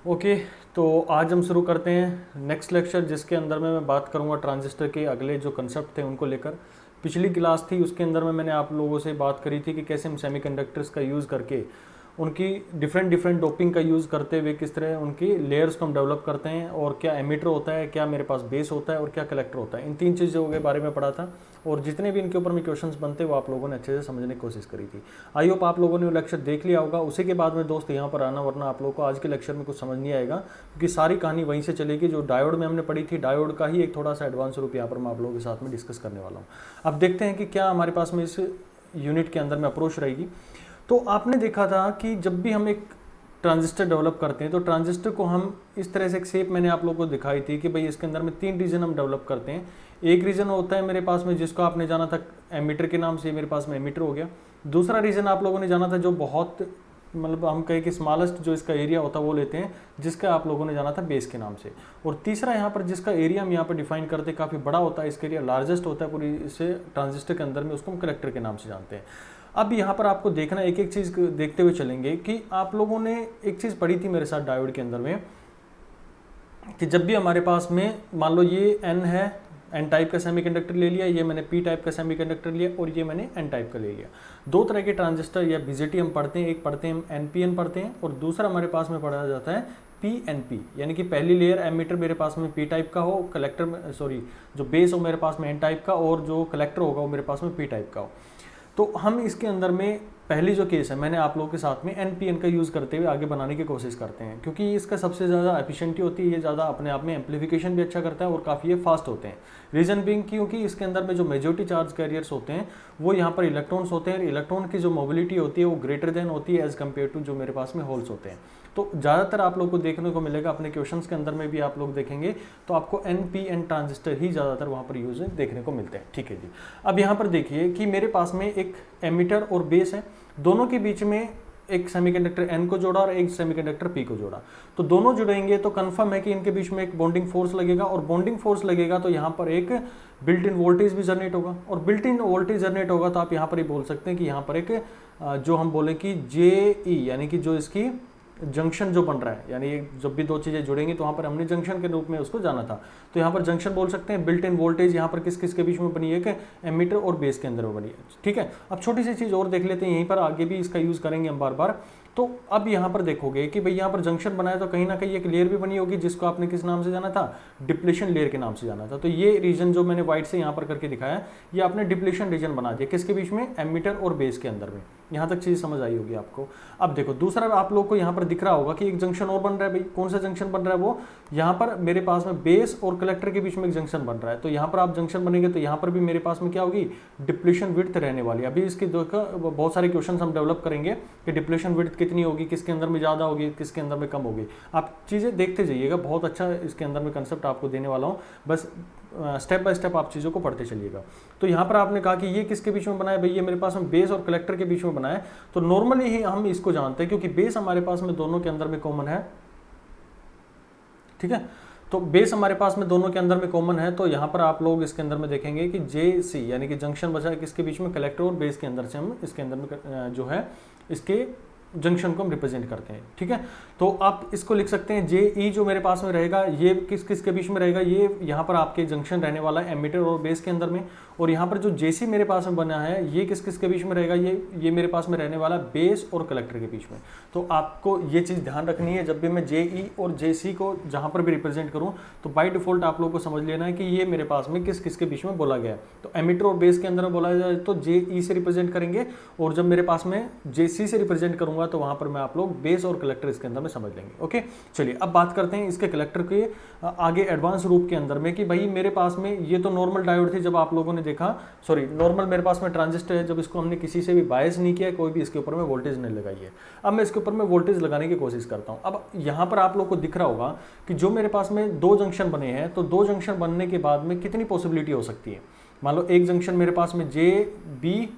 Okay, तो आज हम शुरू करते हैं नेक्स्ट लेक्चर, जिसके अंदर में मैं बात करूंगा ट्रांजिस्टर के अगले जो कंसेप्ट थे उनको लेकर। पिछली क्लास थी उसके अंदर में मैंने आप लोगों से बात करी थी कि कैसे हम सेमीकंडक्टर्स का यूज़ करके उनकी डिफरेंट डोपिंग का यूज़ करते हुए किस तरह उनकी लेयर्स को हम डेवलप करते हैं, और क्या एमिटर होता है, क्या मेरे पास बेस होता है, और क्या कलेक्टर होता है। इन तीन चीज़ों के बारे में पढ़ा था, और जितने भी इनके ऊपर में क्वेश्चंस बनते वो आप लोगों ने अच्छे से समझने की कोशिश करी थी। आई होप आप लोगों ने वो लेक्चर देख लिया होगा। उसी के बाद में दोस्त यहाँ पर आना, वरना आप लोगों को आज के लेक्चर में कुछ समझ नहीं आएगा, क्योंकि सारी कहानी वहीं से चलेगी। जो डायोड में हमने पढ़ी थी, डायोड का ही एक थोड़ा सा एडवांस रूप यहाँ पर मैं आप लोगों के साथ में डिस्कस करने वाला हूँ। अब देखते हैं कि क्या हमारे पास में इस यूनिट के अंदर में अप्रोच रहेगी। तो आपने देखा था कि जब भी हम एक ट्रांजिस्टर डेवलप करते हैं तो ट्रांजिस्टर को हम इस तरह से, एक शेप मैंने आप लोगों को दिखाई थी कि भाई इसके अंदर में तीन रीजन हम डेवलप करते हैं। एक रीजन होता है मेरे पास में जिसको आपने जाना था एमीटर के नाम से, मेरे पास में एमीटर हो गया। दूसरा रीजन आप लोगों ने जाना था जो बहुत मतलब हम कहें कि स्मॉलेस्ट जो इसका एरिया होता है वो लेते हैं, जिसका आप लोगों ने जाना था बेस के नाम से। और तीसरा यहाँ पर जिसका एरिया हम यहाँ पर डिफाइन करते हैं काफ़ी बड़ा होता है, इसका एरिया लार्जेस्ट होता है पूरी इसे ट्रांजिस्टर के अंदर में, उसको हम कलेक्टर के नाम से जानते हैं। अब यहाँ पर आपको देखना, एक एक चीज़ देखते हुए चलेंगे कि आप लोगों ने एक चीज़ पढ़ी थी मेरे साथ डायोड के अंदर में, कि जब भी हमारे पास में मान लो ये N है, N टाइप का सेमीकंडक्टर ले लिया, ये मैंने P टाइप का सेमीकंडक्टर लिया, और ये मैंने N टाइप का ले लिया। दो तरह के ट्रांजिस्टर या BJT हम पढ़ते हैं, एक पढ़ते हैं हम NPN पढ़ते हैं, और दूसरा हमारे पास में पढ़ा जाता है PNP, यानी कि पहली लेयर एमीटर मेरे पास में P टाइप का हो, कलेक्टर जो बेस हो मेरे पास में N टाइप का, और जो कलेक्टर होगा वो मेरे पास में P टाइप का हो। तो हम इसके अंदर में पहली जो केस है मैंने आप लोगों के साथ में NPN का यूज़ करते हुए आगे बनाने की कोशिश करते हैं, क्योंकि इसका सबसे ज़्यादा एफिशिएंटी होती है, ये ज़्यादा अपने आप में एम्पलीफिकेशन भी अच्छा करता है, और काफ़ी ये फास्ट होते हैं। रीज़न बीइंग क्योंकि इसके अंदर में जो मेजॉरिटी चार्ज कैरियर्स होते हैं वो यहाँ पर इलेक्ट्रॉन्स होते हैं, और इलेक्ट्रॉन की जो मोबिलिटी होती है वो ग्रेटर देन होती है एज़ कम्पेयर टू जो मेरे पास में होल्स होते हैं। तो ज़्यादातर आप लोग को देखने को मिलेगा, अपने क्वेश्चंस के अंदर में भी आप लोग देखेंगे तो आपको NPN ट्रांजिस्टर ही ज़्यादातर वहाँ पर यूज देखने को मिलते हैं। ठीक है जी। अब यहाँ पर देखिए कि मेरे पास में एक एमीटर और बेस है, दोनों के बीच में एक सेमीकंडक्टर N को जोड़ा और एक सेमीकंडक्टर P को जोड़ा। तो दोनों जुड़ेंगे तो कंफर्म है कि इनके बीच में एक बॉन्डिंग फोर्स लगेगा, और बॉन्डिंग फोर्स लगेगा तो यहाँ पर एक बिल्ट इन वोल्टेज भी जनरेट होगा, और बिल्ट इन वोल्टेज जनरेट होगा तो आप यहाँ पर ही बोल सकते हैं कि यहाँ पर एक जो हम बोले कि JE, यानी कि जो इसकी जंक्शन जो बन रहा है, यानी ये जब भी दो चीज़ें जुड़ेंगी तो वहाँ पर हमने जंक्शन के रूप में उसको जाना था, तो यहाँ पर जंक्शन बोल सकते हैं। बिल्ट इन वोल्टेज यहाँ पर किस किस के बीच में बनी है, कि एमीटर और बेस के अंदर में बनी है। ठीक है, अब छोटी सी चीज़ और देख लेते हैं, यहीं पर आगे भी इसका यूज़ करेंगे हम बार बार। तो अब यहाँ पर देखोगे कि भाई यहाँ पर जंक्शन बनाया तो कहीं ना कहीं एक लेयर भी बनी होगी, जिसको आपने किस नाम से जाना था, डिप्लेशन लेयर के नाम से जाना था। तो ये रीजन जो मैंने व्हाइट से यहाँ पर करके दिखाया, ये आपने डिप्लेशन रीजन बना दिया, किसके बीच में, एमीटर और बेस के अंदर में। यहाँ तक चीज़ समझ आई होगी आपको। अब देखो दूसरा आप लोग को यहाँ पर दिख रहा होगा कि एक जंक्शन और बन रहा है। भाई कौन सा जंक्शन बन रहा है, वो यहाँ पर मेरे पास में बेस और कलेक्टर के बीच में एक जंक्शन बन रहा है। तो यहाँ पर आप जंक्शन बनेंगे तो यहाँ पर भी मेरे पास में क्या होगी, डिप्लेशन विड्थ रहने वाली। अभी इसके बहुत सारे क्वेश्चन हम डेवलप करेंगे कि डिप्लेशन विड्थ कितनी होगी, किसके अंदर में ज़्यादा होगी, किसके अंदर में कम होगी। आप चीज़ें देखते जाइएगा, बहुत अच्छा इसके अंदर में कंसेप्ट आपको देने वाला हूँ, बस स्टेप बाय स्टेप आप चीज़ों को पढ़ते चलिएगा। तो यहाँ पर आपने कहा कि ये किसके बीच में बना है, भाई ये मेरे पास में बेस और कलेक्टर के बीच में बना है। तो नॉर्मली ही हम इसको जानते हैं, क्योंकि बेस हमारे पास में दोनों के अंदर में कॉमन है। ठीक है, तो बेस हमारे पास में दोनों के अंदर में कॉमन है। तो यहाँ पर आप लोग इसके अंदर में देखेंगे कि JC, यानी कि जंक्शन बचा है किसके बीच में, कलेक्टर और बेस के अंदर से हम इसके अंदर में जो है इसके जंक्शन को हम रिप्रेजेंट करते हैं। ठीक है, तो आप इसको लिख सकते हैं JE जो मेरे पास में रहेगा, ये किस किस के बीच में रहेगा, ये यहाँ पर आपके जंक्शन रहने वाला है एमीटर और बेस के अंदर में। और यहाँ पर जो JC मेरे पास में बना है, ये किस किस के बीच में रहेगा, ये मेरे पास में रहने वाला बेस और कलेक्टर के बीच में। तो आपको ये चीज़ ध्यान रखनी है, जब भी मैं JE और JC को जहाँ पर भी रिप्रेजेंट करूँ तो बाय डिफॉल्ट आप लोग को समझ लेना है कि ये मेरे पास में किस किस के बीच में बोला गया है। तो एमीटर और बेस के अंदर में बोला जाए तो JE से रिप्रेजेंट करेंगे, और जब मेरे पास में JC से रिप्रेजेंट करूँगा तो वहाँ पर मैं आप लोग बेस और कलेक्टर इसके अंदर में समझ लेंगे। ओके, चलिए अब बात करते हैं इसके कलेक्टर के आगे एडवांस रूप के अंदर में, कि भाई मेरे पास में ये तो नॉर्मल डायोड थी, जब आप लोगों ने देखा, नॉर्मल मेरे पास में ट्रांजिस्टर है, जब इसको हमने किसी से भी बायस नहीं किया, कोई भी इसके ऊपर में वोल्टेज नहीं लगाई है। अब मैं इसके ऊपर में वोल्टेज लगाने की कोशिश करता हूं। अब यहाँ पर आप लोग को दिख रहा होगा कि जो मेरे पास में दो जंक्शन बने हैं, तो दो जंक्शन बनने के बाद में कितनी पॉसिबिलिटी हो सकती है। मान लो एक जंक्शन मेरे पास में JE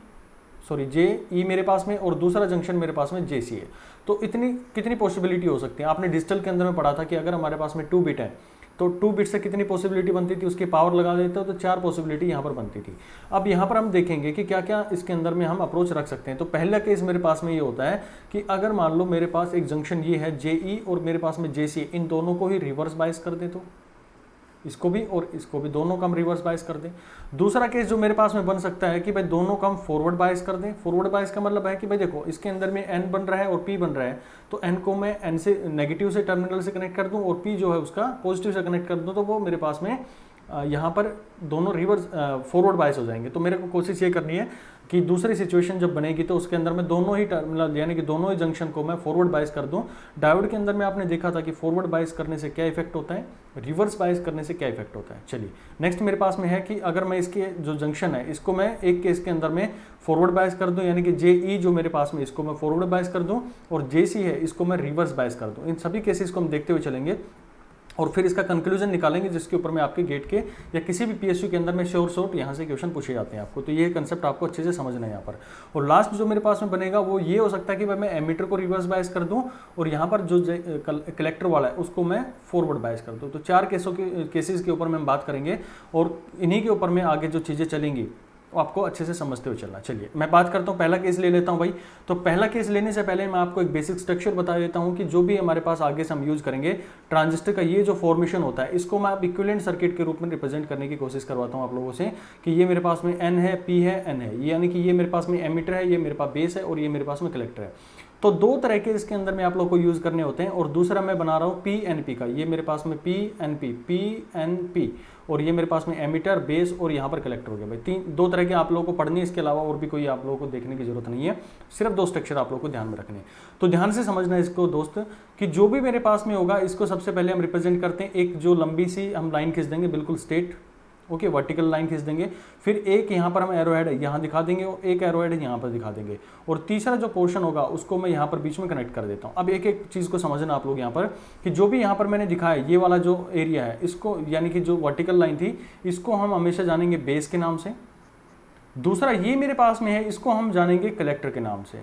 मेरे पास में, और दूसरा जंक्शन मेरे पास में JC है। तो इतनी कितनी पॉसिबिलिटी हो सकती है। आपने डिजिटल के अंदर में पढ़ा था कि अगर हमारे पास में 2 बिट है तो 2 बिट से कितनी पॉसिबिलिटी बनती थी, उसकी पावर लगा देते हो तो 4 पॉसिबिलिटी यहाँ पर बनती थी। अब यहाँ पर हम देखेंगे कि क्या क्या इसके अंदर में हम अप्रोच रख सकते हैं। तो पहला केस मेरे पास में ये होता है कि अगर मान लो मेरे पास एक जंक्शन ये है JE और मेरे पास में JC, इन दोनों को ही रिवर्स बायस कर दे, तो इसको भी और इसको भी दोनों का हम रिवर्स बायस कर दें। दूसरा केस जो मेरे पास में बन सकता है कि भाई दोनों का हम फॉरवर्ड बायस कर दें। फॉरवर्ड बायस का मतलब है कि भाई देखो इसके अंदर में n बन रहा है और p बन रहा है, तो n को मैं n से नेगेटिव से टर्मिनल से कनेक्ट कर दूं और p जो है उसका पॉजिटिव से कनेक्ट कर दूं, तो वो मेरे पास में यहाँ पर दोनों रिवर्स फॉरवर्ड बायस हो जाएंगे। तो मेरे को कोशिश ये करनी है कि दूसरी सिचुएशन जब बनेगी तो उसके अंदर में दोनों ही टर्मिनल यानी कि दोनों ही जंक्शन को मैं फॉरवर्ड बायस कर दूं। डायोड के अंदर में आपने देखा था कि फॉरवर्ड बायस करने से क्या इफेक्ट होता है, रिवर्स बायस करने से क्या इफेक्ट होता है। चलिए नेक्स्ट मेरे पास में है कि अगर मैं इसके जो जंक्शन है इसको मैं एक केस के अंदर में फॉरवर्ड बायस कर दूं, यानी कि JE जो मेरे पास में इसको मैं फॉरवर्ड बायस कर दूं और JC है इसको मैं रिवर्स बायस कर दूं। इन सभी केसेस को हम देखते हुए चलेंगे और फिर इसका कंक्लूजन निकालेंगे जिसके ऊपर में आपके गेट के या किसी भी PSU के अंदर में श्योर शॉर्ट यहाँ से क्वेश्चन पूछे जाते हैं आपको। तो ये कंसेप्ट आपको अच्छे से समझना है यहाँ पर। और लास्ट जो मेरे पास में बनेगा वो ये हो सकता है कि भाई मैं एमीटर को रिवर्स बायस कर दूं और यहाँ पर जो कलेक्टर वाला है उसको मैं फॉरवर्ड बायस कर दूं। तो 4 केसेस के ऊपर में हम बात करेंगे और इन्हीं के ऊपर में आगे जो चीज़ें चलेंगी आपको अच्छे से समझते हुए चलना। चलिए मैं बात करता हूँ, पहला केस ले लेता हूँ भाई। तो पहला केस लेने से पहले मैं आपको एक बेसिक स्ट्रक्चर बता देता हूँ कि जो भी हमारे पास आगे से हम यूज करेंगे ट्रांजिस्टर का ये जो फॉर्मेशन होता है इसको मैं आप इक्विवेलेंट सर्किट के रूप में रिप्रेजेंट करने की कोशिश करवाता हूँ आप लोगों से कि ये मेरे पास में N है, P है, N है, यानी कि ये मेरे पास में एमीटर है, ये मेरे पास बेस है और ये मेरे पास में कलेक्टर है। तो 2 तरह के इसके अंदर में आप लोग को यूज करने होते हैं। और दूसरा मैं बना रहा हूँ PNP का, ये मेरे पास में PNP और ये मेरे पास में एमीटर, बेस और यहाँ पर कलेक्टर हो गया भाई। 2 तरह के आप लोगों को पढ़नी है, इसके अलावा और भी कोई आप लोगों को देखने की जरूरत नहीं है, सिर्फ 2 स्ट्रक्चर आप लोगों को ध्यान में रखने हैं। तो ध्यान से समझना है इसको दोस्त कि जो भी मेरे पास में होगा इसको सबसे पहले हम रिप्रेजेंट करते हैं, एक जो लंबी सी हम लाइन खींच देंगे बिल्कुल स्ट्रेट, ओके, वर्टिकल लाइन खींच देंगे। फिर एक यहाँ पर हम एरोहेड यहाँ दिखा देंगे और एक एरोहेड यहाँ पर दिखा देंगे और तीसरा जो पोर्शन होगा उसको मैं यहाँ पर बीच में कनेक्ट कर देता हूँ। अब एक एक चीज़ को समझना आप लोग यहाँ पर कि जो भी यहाँ पर मैंने दिखाया ये वाला जो एरिया है इसको यानी कि जो वर्टिकल लाइन थी इसको हम हमेशा जानेंगे बेस के नाम से। दूसरा ये मेरे पास में है इसको हम जानेंगे कलेक्टर के नाम से।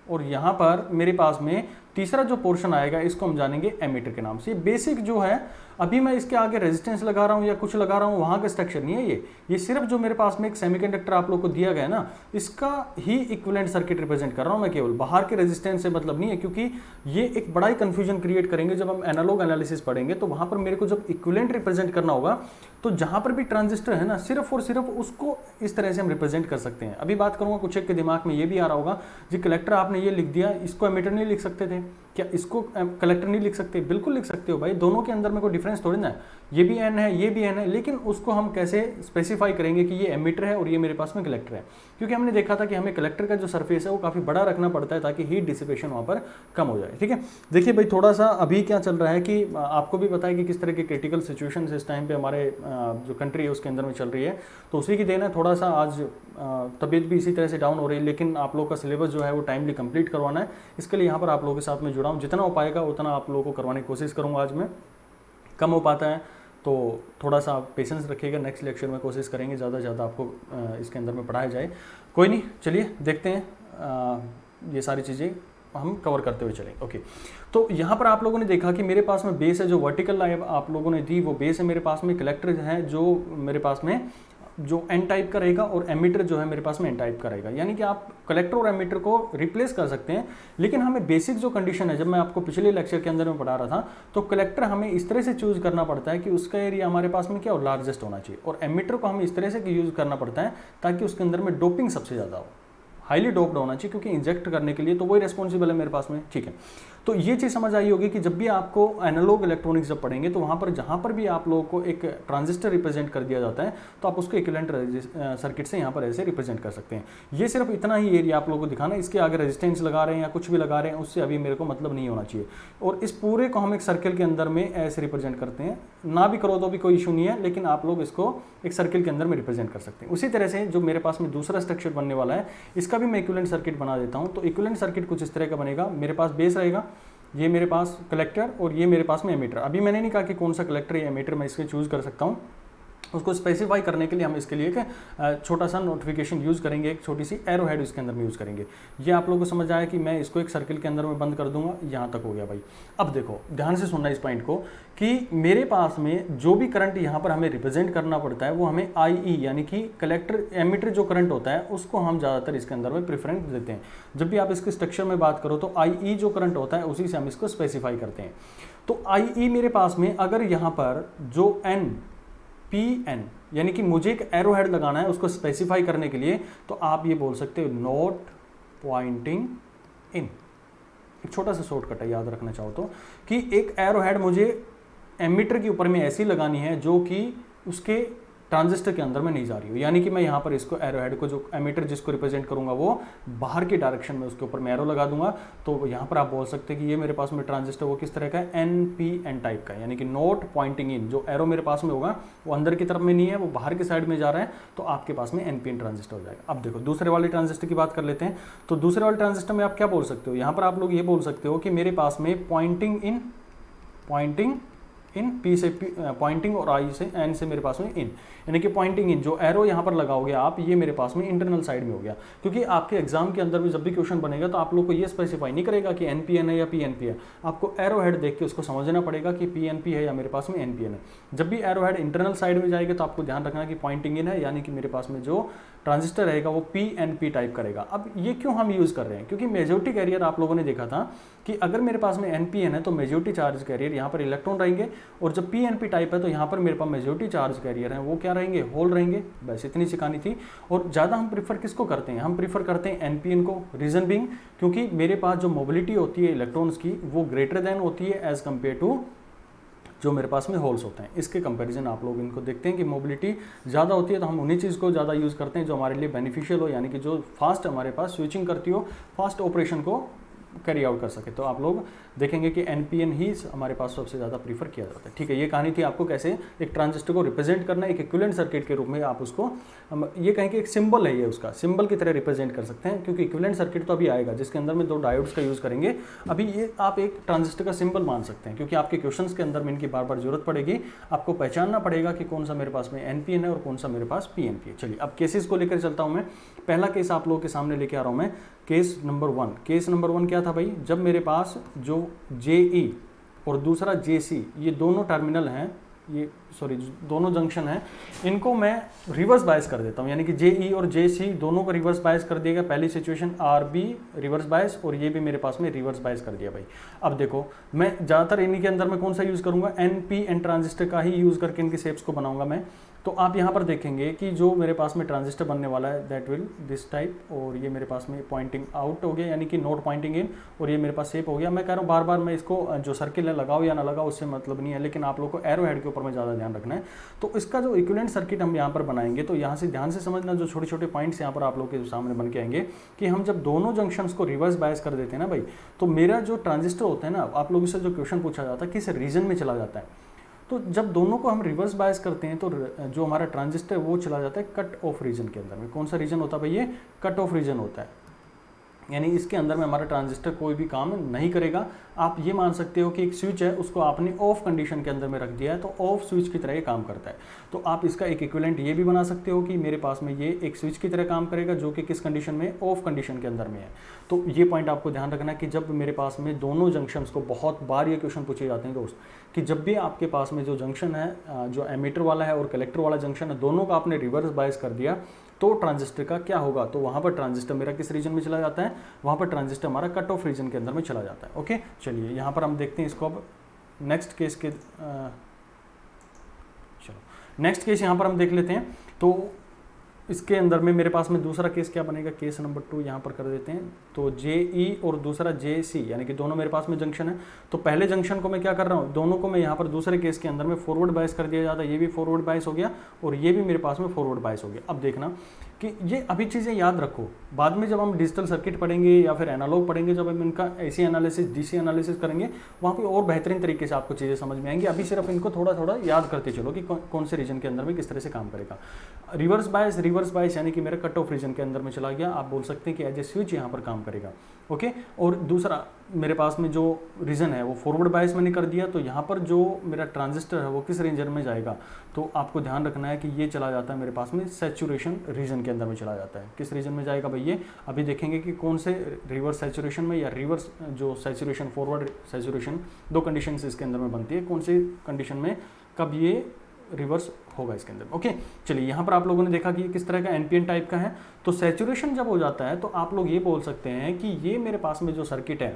और यहाँ पर मेरे पास में तीसरा जो पोर्शन आएगा इसको हम जानेंगे एमीटर के नाम से। बेसिक जो है अभी मैं इसके आगे रेजिस्टेंस लगा रहा हूँ या कुछ लगा रहा हूँ वहाँ का स्ट्रक्चर नहीं है ये सिर्फ जो मेरे पास में एक सेमीकंडक्टर आप लोग को दिया गया ना इसका ही इक्विवेलेंट सर्किट रिप्रेजेंट कर रहा हूँ मैं, केवल बाहर के रेजिस्टेंस से मतलब नहीं है, क्योंकि ये एक बड़ा ही कंफ्यूजन क्रिएट करेंगे जब हम एनालॉग एनालिसिस पढ़ेंगे। तो वहाँ पर मेरे को जब इक्विवेलेंट रिप्रेजेंट करना होगा तो जहाँ पर भी ट्रांजिस्टर है ना सिर्फ और सिर्फ उसको इस तरह से हम रिप्रेजेंट कर सकते हैं। अभी बात करूँगा कुछ एक के दिमाग में ये भी आ रहा होगा जी कलेक्टर आपने ये लिख दिया, इसको एमीटर नहीं लिख सकते थे क्या, इसको कलेक्टर नहीं लिख सकते? बिल्कुल लिख सकते हो भाई, दोनों के अंदर में कोई डिफरेंस थोड़ी ना है, ये भी N है ये भी N है, लेकिन उसको हम कैसे स्पेसिफाई करेंगे कि ये एमीटर है और ये मेरे पास में कलेक्टर है। क्योंकि हमने देखा था कि हमें कलेक्टर का जो सरफेस है वो काफ़ी बड़ा रखना पड़ता है ताकि हीट डिसिपेशन वहाँ पर कम हो जाए। ठीक है, देखिए भाई थोड़ा सा अभी क्या चल रहा है कि आपको भी पता है कि किस तरह की क्रिटिकल सिचुएशन इस टाइम पे हमारे जो कंट्री है उसके अंदर में चल रही है, तो उसी की देन है। थोड़ा सा आज तबीयत भी इसी तरह से डाउन हो रही है, लेकिन आप लोगों का सिलेबस जो है वो टाइमली कंप्लीट करवाना है, इसके लिए यहाँ पर आप लोगों के साथ में जुड़ा हूँ। जितना हो पाएगा उतना आप लोगों को करवाने की कोशिश करूँगा। आज मैं कम हो पाता है तो थोड़ा सा पेशेंस रखिएगा, नेक्स्ट लेक्चर में कोशिश करेंगे ज़्यादा से ज़्यादा आपको इसके अंदर में पढ़ाया जाए। कोई नहीं, चलिए देखते हैं, ये सारी चीज़ें हम कवर करते हुए चलेंगे। ओके, तो यहाँ पर आप लोगों ने देखा कि मेरे पास में बेस है, जो वर्टिकल लाइन आप लोगों ने दी वो बेस है मेरे पास में, कलेक्टर है जो मेरे पास में जो एन टाइप का रहेगा और एमीटर जो है मेरे पास में एन टाइप का रहेगा। यानी कि आप कलेक्टर और एमीटर को रिप्लेस कर सकते हैं, लेकिन हमें बेसिक जो कंडीशन है, जब मैं आपको पिछले लेक्चर के अंदर में पढ़ा रहा था, तो कलेक्टर हमें इस तरह से चूज करना पड़ता है कि उसका एरिया हमारे पास में क्या हो, लार्जेस्ट होना चाहिए, और एमीटर को हमें इस तरह से यूज करना पड़ता है ताकि उसके अंदर में डोपिंग सबसे ज़्यादा हो, हाईली डोप्ड होना चाहिए, क्योंकि इंजेक्ट करने के लिए तो वही रिस्पॉन्सिबल है मेरे पास में। ठीक है, तो ये चीज़ समझ आई होगी कि जब भी आपको एनालॉग इलेक्ट्रॉनिक्स जब पढ़ेंगे तो वहाँ पर जहाँ पर भी आप लोगों को एक ट्रांजिस्टर रिप्रेजेंट कर दिया जाता है तो आप उसको इक्विवेलेंट सर्किट से यहाँ पर ऐसे रिप्रेजेंट कर सकते हैं। ये सिर्फ इतना ही एरिया आप लोगों को दिखाना, इसके आगे रेजिस्टेंस लगा रहे हैं या कुछ भी लगा रहे हैं उससे अभी मेरे को मतलब नहीं होना चाहिए। और इस पूरे को हम एक सर्किल के अंदर में ऐसे रिप्रेजेंट करते हैं, ना भी करो तो भी कोई इशू नहीं है, लेकिन आप लोग इसको एक सर्किल के अंदर में रिप्रेजेंट कर सकते हैं। उसी तरह से जो मेरे पास में दूसरा स्ट्रक्चर बनने वाला है, इसका भी मैं इक्विवेलेंट सर्किट बना देता हूँ। तो इक्विवेलेंट सर्किट कुछ इस तरह का बनेगा, मेरे पास बेस रहेगा, ये मेरे पास कलेक्टर और ये मेरे पास में एमीटर। अभी मैंने नहीं कहा कि कौन सा कलेक्टर या एमीटर मैं इसके चूज कर सकता हूँ, उसको स्पेसिफाई करने के लिए हम इसके लिए एक छोटा सा नोटिफिकेशन यूज़ करेंगे, एक छोटी सी एरो हेड इसके अंदर में यूज़ करेंगे। ये आप लोगों को समझ आया कि मैं इसको एक सर्किल के अंदर में बंद कर दूंगा, यहाँ तक हो गया भाई। अब देखो ध्यान से सुनना इस पॉइंट को कि मेरे पास में जो भी करंट यहाँ पर हमें रिप्रेजेंट करना पड़ता है वो हमें IE यानी कि कलेक्टर एमिटर जो करंट होता है उसको हम ज़्यादातर इसके अंदर में प्रेफरेंस देते हैं। जब भी आप इसके स्ट्रक्चर में बात करो तो IE जो करंट होता है उसी से हम इसको स्पेसिफाई करते हैं। तो IE मेरे पास में अगर यहाँ पर जो PN यानी कि मुझे एक एरो हेड लगाना है उसको स्पेसिफाई करने के लिए, तो आप ये बोल सकते हो नॉट पॉइंटिंग इन। एक छोटा सा शॉर्टकट है, याद रखना चाहो तो, कि एक एरो हेड मुझे एमिटर के ऊपर में ऐसी लगानी है जो कि उसके ट्रांजिस्टर के अंदर में नहीं जा रही हो। यानी कि मैं यहाँ पर इसको एरो हेड को, जो एमिटर जिसको रिप्रेजेंट करूंगा वो बाहर की डायरेक्शन में उसके ऊपर मैं एरो लगा दूंगा। तो यहाँ पर आप बोल सकते हैं कि ये मेरे पास में ट्रांजिस्टर वो किस तरह का है, NPN टाइप का, यानी कि नॉट पॉइंटिंग इन। जो एरो मेरे पास में होगा वो अंदर की तरफ में नहीं है, वो बाहर की साइड में जा रहा है, तो आपके पास में NPN ट्रांजिस्टर हो जाएगा। अब देखो दूसरे वाले ट्रांजिस्टर की बात कर लेते हैं। तो दूसरे वाले ट्रांजिस्टर में आप क्या बोल सकते हो, यहाँ पर आप लोग ये बोल सकते हो कि मेरे पास में पॉइंटिंग इन P से पॉइंटिंग और I से N से मेरे पास में इन, यानी कि पॉइंटिंग इन जो एरो यहाँ पर लगाओगे आप, ये मेरे पास में इंटरनल साइड में हो गया। क्योंकि आपके एग्जाम के अंदर में जब भी क्वेश्चन बनेगा तो आप लोग को ये स्पेसिफाई नहीं करेगा कि NPN है या PNP है, आपको एरो हेड देख के उसको समझना पड़ेगा कि PNP है या मेरे पास में NPN है। जब भी एरो हेड इंटरनल साइड में जाएगा तो आपको ध्यान रखना कि पॉइंटिंग इन है, यानी कि मेरे पास में जो ट्रांजिस्टर रहेगा वो PNP टाइप करेगा। अब ये क्यों हम यूज़ कर रहे हैं, क्योंकि मेजॉरिटी कैरियर आप लोगों ने देखा था कि अगर मेरे पास में NPN है तो मेजॉरिटी चार्ज कैरियर यहाँ पर इलेक्ट्रॉन रहेंगे, और जब PNP टाइप है तो यहाँ पर मेरे पास मेजॉरिटी चार्ज कैरियर हैं वो क्या रहेंगे, होल रहेंगे। बस इतनी सी कहानी थी। और ज़्यादा हम प्रीफर किसको करते हैं, हम प्रीफर करते हैं NPN को। रीज़न बीइंग क्योंकि मेरे पास जो मोबिलिटी होती है इलेक्ट्रॉन्स की वो ग्रेटर देन होती है एज़ कम्पेयर टू जो मेरे पास में होल्स होते हैं। इसके कंपैरिजन आप लोग इनको देखते हैं कि मोबिलिटी ज़्यादा होती है तो हम उन्हीं चीज़ को ज़्यादा यूज़ करते हैं जो हमारे लिए बेनिफिशियल हो, यानी कि जो फास्ट हमारे पास स्विचिंग करती हो, फास्ट ऑपरेशन को कैरी आउट कर सके। तो आप लोग देखेंगे कि NPN ही हमारे पास सबसे ज़्यादा प्रीफर किया जाता है। ठीक है, ये कहानी थी आपको कैसे एक ट्रांजिस्टर को रिप्रेजेंट करना है, एक इक्विवेलेंट सर्किट के रूप में आप उसको, ये कहें कि एक सिंबल है, ये उसका सिंबल की तरह रिप्रेजेंट कर सकते हैं। क्योंकि इक्विवेलेंट सर्किट तो अभी आएगा जिसके अंदर में 2 डायोड्स का यूज़ करेंगे, अभी ये आप एक ट्रांजिस्टर का सिंबल मान सकते हैं, क्योंकि आपके क्वेश्चंस के अंदर में इनकी बार बार जरूरत पड़ेगी। आपको पहचानना पड़ेगा कि कौन सा मेरे पास में NPN है और कौन सा मेरे पास PNP है। चलिए अब केसेस को लेकर चलता हूँ मैं। पहला केस आप लोगों के सामने लेके आ रहा हूँ मैं, केस नंबर 1। केस नंबर 1 क्या था भाई, जब मेरे पास जो JE और दूसरा JC ये दोनों टर्मिनल हैं, ये सॉरी दोनों जंक्शन हैं, इनको मैं रिवर्स बायस कर देता हूँ, यानी कि JE और JC दोनों को रिवर्स बायस कर दिया गया। पहली सिचुएशन RB रिवर्स बायस, और ये भी मेरे पास में रिवर्स बायस कर दिया भाई। अब देखो मैं ज़्यादातर इन्हीं के अंदर में कौन सा यूज़ करूँगा, NPN ट्रांजिस्टर का ही यूज़ करके इनके शेप्स को बनाऊंगा मैं। तो आप यहाँ पर देखेंगे कि जो मेरे पास में ट्रांजिस्टर बनने वाला है दैट विल दिस टाइप, और ये मेरे पास में पॉइंटिंग आउट हो गया यानी कि नॉट पॉइंटिंग इन, और ये मेरे पास शेप हो गया। मैं कह रहा हूँ बार बार मैं इसको जो सर्किल है लगाओ या ना लगाओ उससे मतलब नहीं है, लेकिन आप लोग को एरो हेड के ऊपर में ज़्यादा ध्यान रखना है। तो इसका जो इक्विवेलेंट सर्किट हम यहाँ पर बनाएंगे, तो यहाँ से ध्यान से समझना, जो छोटे छोटे पॉइंट्स यहाँ पर आप लोग के सामने बन के आएंगे कि हम जब दोनों जंक्शंस को रिवर्स बायस कर देते हैं ना भाई, तो मेरा जो ट्रांजिस्टर होता है ना, आप लोगों से जो क्वेश्चन पूछा जाता है किस रीजन में चला जाता है, तो जब दोनों को हम रिवर्स बायस करते हैं तो जो हमारा ट्रांजिस्टर वो चला जाता है कट ऑफ रीजन के अंदर में। कौन सा रीजन होता है भाई, ये कट ऑफ रीजन होता है, यानी इसके अंदर में हमारा ट्रांजिस्टर कोई भी काम नहीं करेगा। आप ये मान सकते हो कि एक स्विच है उसको आपने ऑफ कंडीशन के अंदर में रख दिया है तो ऑफ स्विच की तरह ये काम करता है। तो आप इसका एक इक्विवेलेंट ये भी बना सकते हो कि मेरे पास में ये एक स्विच की तरह काम करेगा जो कि किस कंडीशन में, ऑफ कंडीशन के अंदर में है। तो ये पॉइंट आपको ध्यान रखना है कि जब मेरे पास में दोनों जंक्शंस को, बहुत बार ये क्वेश्चन पूछे जाते हैं दोस्त, कि जब भी आपके पास में जो जंक्शन है, जो एमीटर वाला है और कलेक्टर वाला जंक्शन है, दोनों का आपने रिवर्स बायस कर दिया तो ट्रांजिस्टर का क्या होगा, तो वहाँ पर ट्रांजिस्टर मेरा किस रीजन में चला जाता है, वहाँ पर ट्रांजिस्टर हमारा कट ऑफ रीजन के अंदर में चला जाता है। ओके चलिए यहाँ पर हम देखते हैं इसको। अब नेक्स्ट केस के चलो नेक्स्ट केस यहाँ पर हम देख लेते हैं। तो इसके अंदर में मेरे पास में दूसरा केस क्या बनेगा, केस नंबर 2 यहाँ पर कर देते हैं। तो JE और दूसरा JC यानी कि दोनों मेरे पास में जंक्शन है। तो पहले जंक्शन को मैं क्या कर रहा हूँ, दोनों को मैं यहाँ पर दूसरे केस के अंदर में फॉरवर्ड बायस कर दिया जाता है। ये भी फॉरवर्ड बायस हो गया और ये भी मेरे पास में फॉरवर्ड बायस हो गया। अब देखना कि ये अभी चीज़ें याद रखो, बाद में जब हम डिजिटल सर्किट पढ़ेंगे या फिर एनालॉग पढ़ेंगे, जब हम इनका AC एनालिसिस DC एनालिसिस करेंगे, वहाँ पे और बेहतरीन तरीके से आपको चीज़ें समझ में आएंगी। अभी सिर्फ इनको थोड़ा थोड़ा याद करते चलो कि कौन से रीजन के अंदर में किस तरह से काम करेगा। रिवर्स बायस यानी कि मेरा कट ऑफ रीजन के अंदर में चला गया, आप बोल सकते हैं कि एज ए स्विच यहाँ पर काम करेगा। ओके। और दूसरा मेरे पास में जो रीजन है वो फॉरवर्ड बायस मैंने कर दिया, तो यहाँ पर जो मेरा ट्रांजिस्टर है वो किस रीजन में जाएगा, तो आपको ध्यान रखना है कि ये चला जाता है मेरे पास में सैचुरेशन रीजन के अंदर में चला जाता है। किस रीजन में जाएगा भाई, ये अभी देखेंगे कि कौन से रिवर्स सैचुरेशन में या रिवर्स जो सैचुरेशन फॉरवर्ड सैचुरेशन, दो कंडीशन इसके अंदर में बनती है, कौन सी कंडीशन में कब ये रिवर्स होगा इसके अंदर। ओके, चलिए यहाँ पर आप लोगों ने देखा कि ये किस तरह का एनपीएन टाइप का है। तो सैचुरेशन जब हो जाता है तो आप लोग ये बोल सकते हैं कि ये मेरे पास में जो सर्किट है,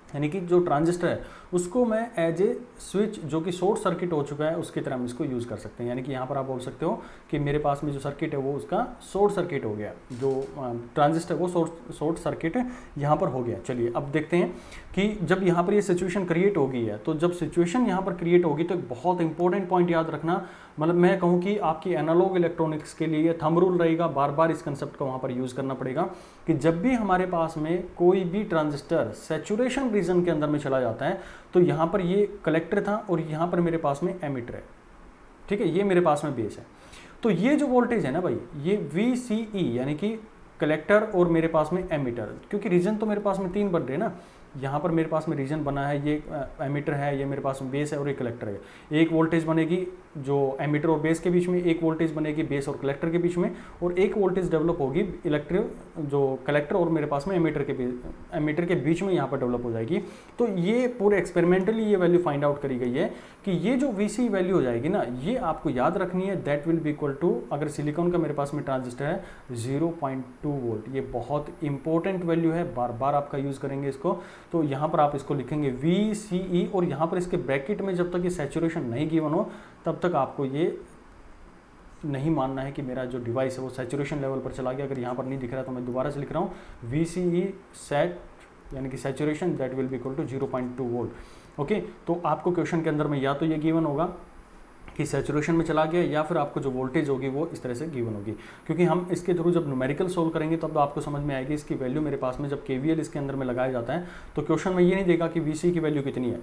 यानी कि जो ट्रांजिस्टर है उसको मैं एज ए स्विच जो कि शॉर्ट सर्किट हो चुका है उसकी तरह हम इसको यूज़ कर सकते हैं। यानी कि यहाँ पर आप बोल सकते हो कि मेरे पास में जो सर्किट है वो उसका शॉर्ट सर्किट हो गया, जो ट्रांजिस्टर वो शॉर्ट सर्किट यहाँ पर हो गया। चलिए अब देखते हैं कि जब यहाँ पर ये सिचुएशन क्रिएट हो गई है, तो जब सिचुएशन यहाँ पर क्रिएट होगी तो एक बहुत इंपॉर्टेंट पॉइंट याद रखना, मतलब मैं कहूँ कि आपकी एनालॉग इलेक्ट्रॉनिक्स के लिए थंब रूल रहेगा, बार बार इस कंसेप्ट को वहाँ पर यूज़ करना पड़ेगा कि जब भी हमारे पास में कोई भी ट्रांजिस्टर सैचुरेशन रीजन के अंदर में चला जाता है तो यहाँ पर ये कलेक्टर था और यहाँ पर मेरे पास में एमिटर है, ठीक है, ये मेरे पास में बेस है। तो ये जो वोल्टेज है ना भाई, ये VCE यानी कि कलेक्टर और मेरे पास में एमिटर, क्योंकि रीजन तो मेरे पास में 3 बन रहे हैं ना, यहाँ पर मेरे पास में रीजन बना है, ये एमिटर है, ये मेरे पास में बेस है और ये कलेक्टर है। एक वोल्टेज बनेगी जो एमिटर और बेस के बीच में, एक वोल्टेज बनेगी बेस और कलेक्टर के बीच में, और एक वोल्टेज डेवलप होगी जो कलेक्टर और मेरे पास में एमिटर के बीच में यहाँ पर डेवलप हो जाएगी। तो ये पूरे एक्सपेरिमेंटली ये वैल्यू फाइंड आउट करी गई है कि ये जो VC वैल्यू हो जाएगी ना, ये आपको याद रखनी है, that will be equal to, अगर सिलिकॉन का मेरे पास में ट्रांजिस्टर है 0.2 वोल्ट। ये बहुत इंपॉर्टेंट वैल्यू है, बार बार आपका यूज़ करेंगे इसको। तो यहाँ पर आप इसको लिखेंगे VCE, और यहाँ पर इसके ब्रैकेट में जब तक ये सैचुरेशन नहीं गिवन हो तब तक आपको ये नहीं मानना है कि मेरा जो डिवाइस है वो सैचुरेशन लेवल पर चला गया। अगर यहाँ पर नहीं दिख रहा तो मैं दोबारा से लिख रहा हूँ VCE सेट यानी कि saturation that will be equal to 0.2 volt. Okay, तो आपको क्वेश्चन के अंदर में या तो ये गिवन होगा कि सैचुरेशन में चला गया, या फिर आपको जो वोल्टेज होगी वो इस तरह से गिवन होगी। क्योंकि हम इसके थ्रू जब न्यूमेरिकल सोल्व करेंगे तब तो आपको समझ में आएगी इसकी वैल्यू मेरे पास में, जब KVL इसके अंदर में लगाया जाता है तो क्वेश्चन में ये नहीं देगा कि VC की वैल्यू कितनी है,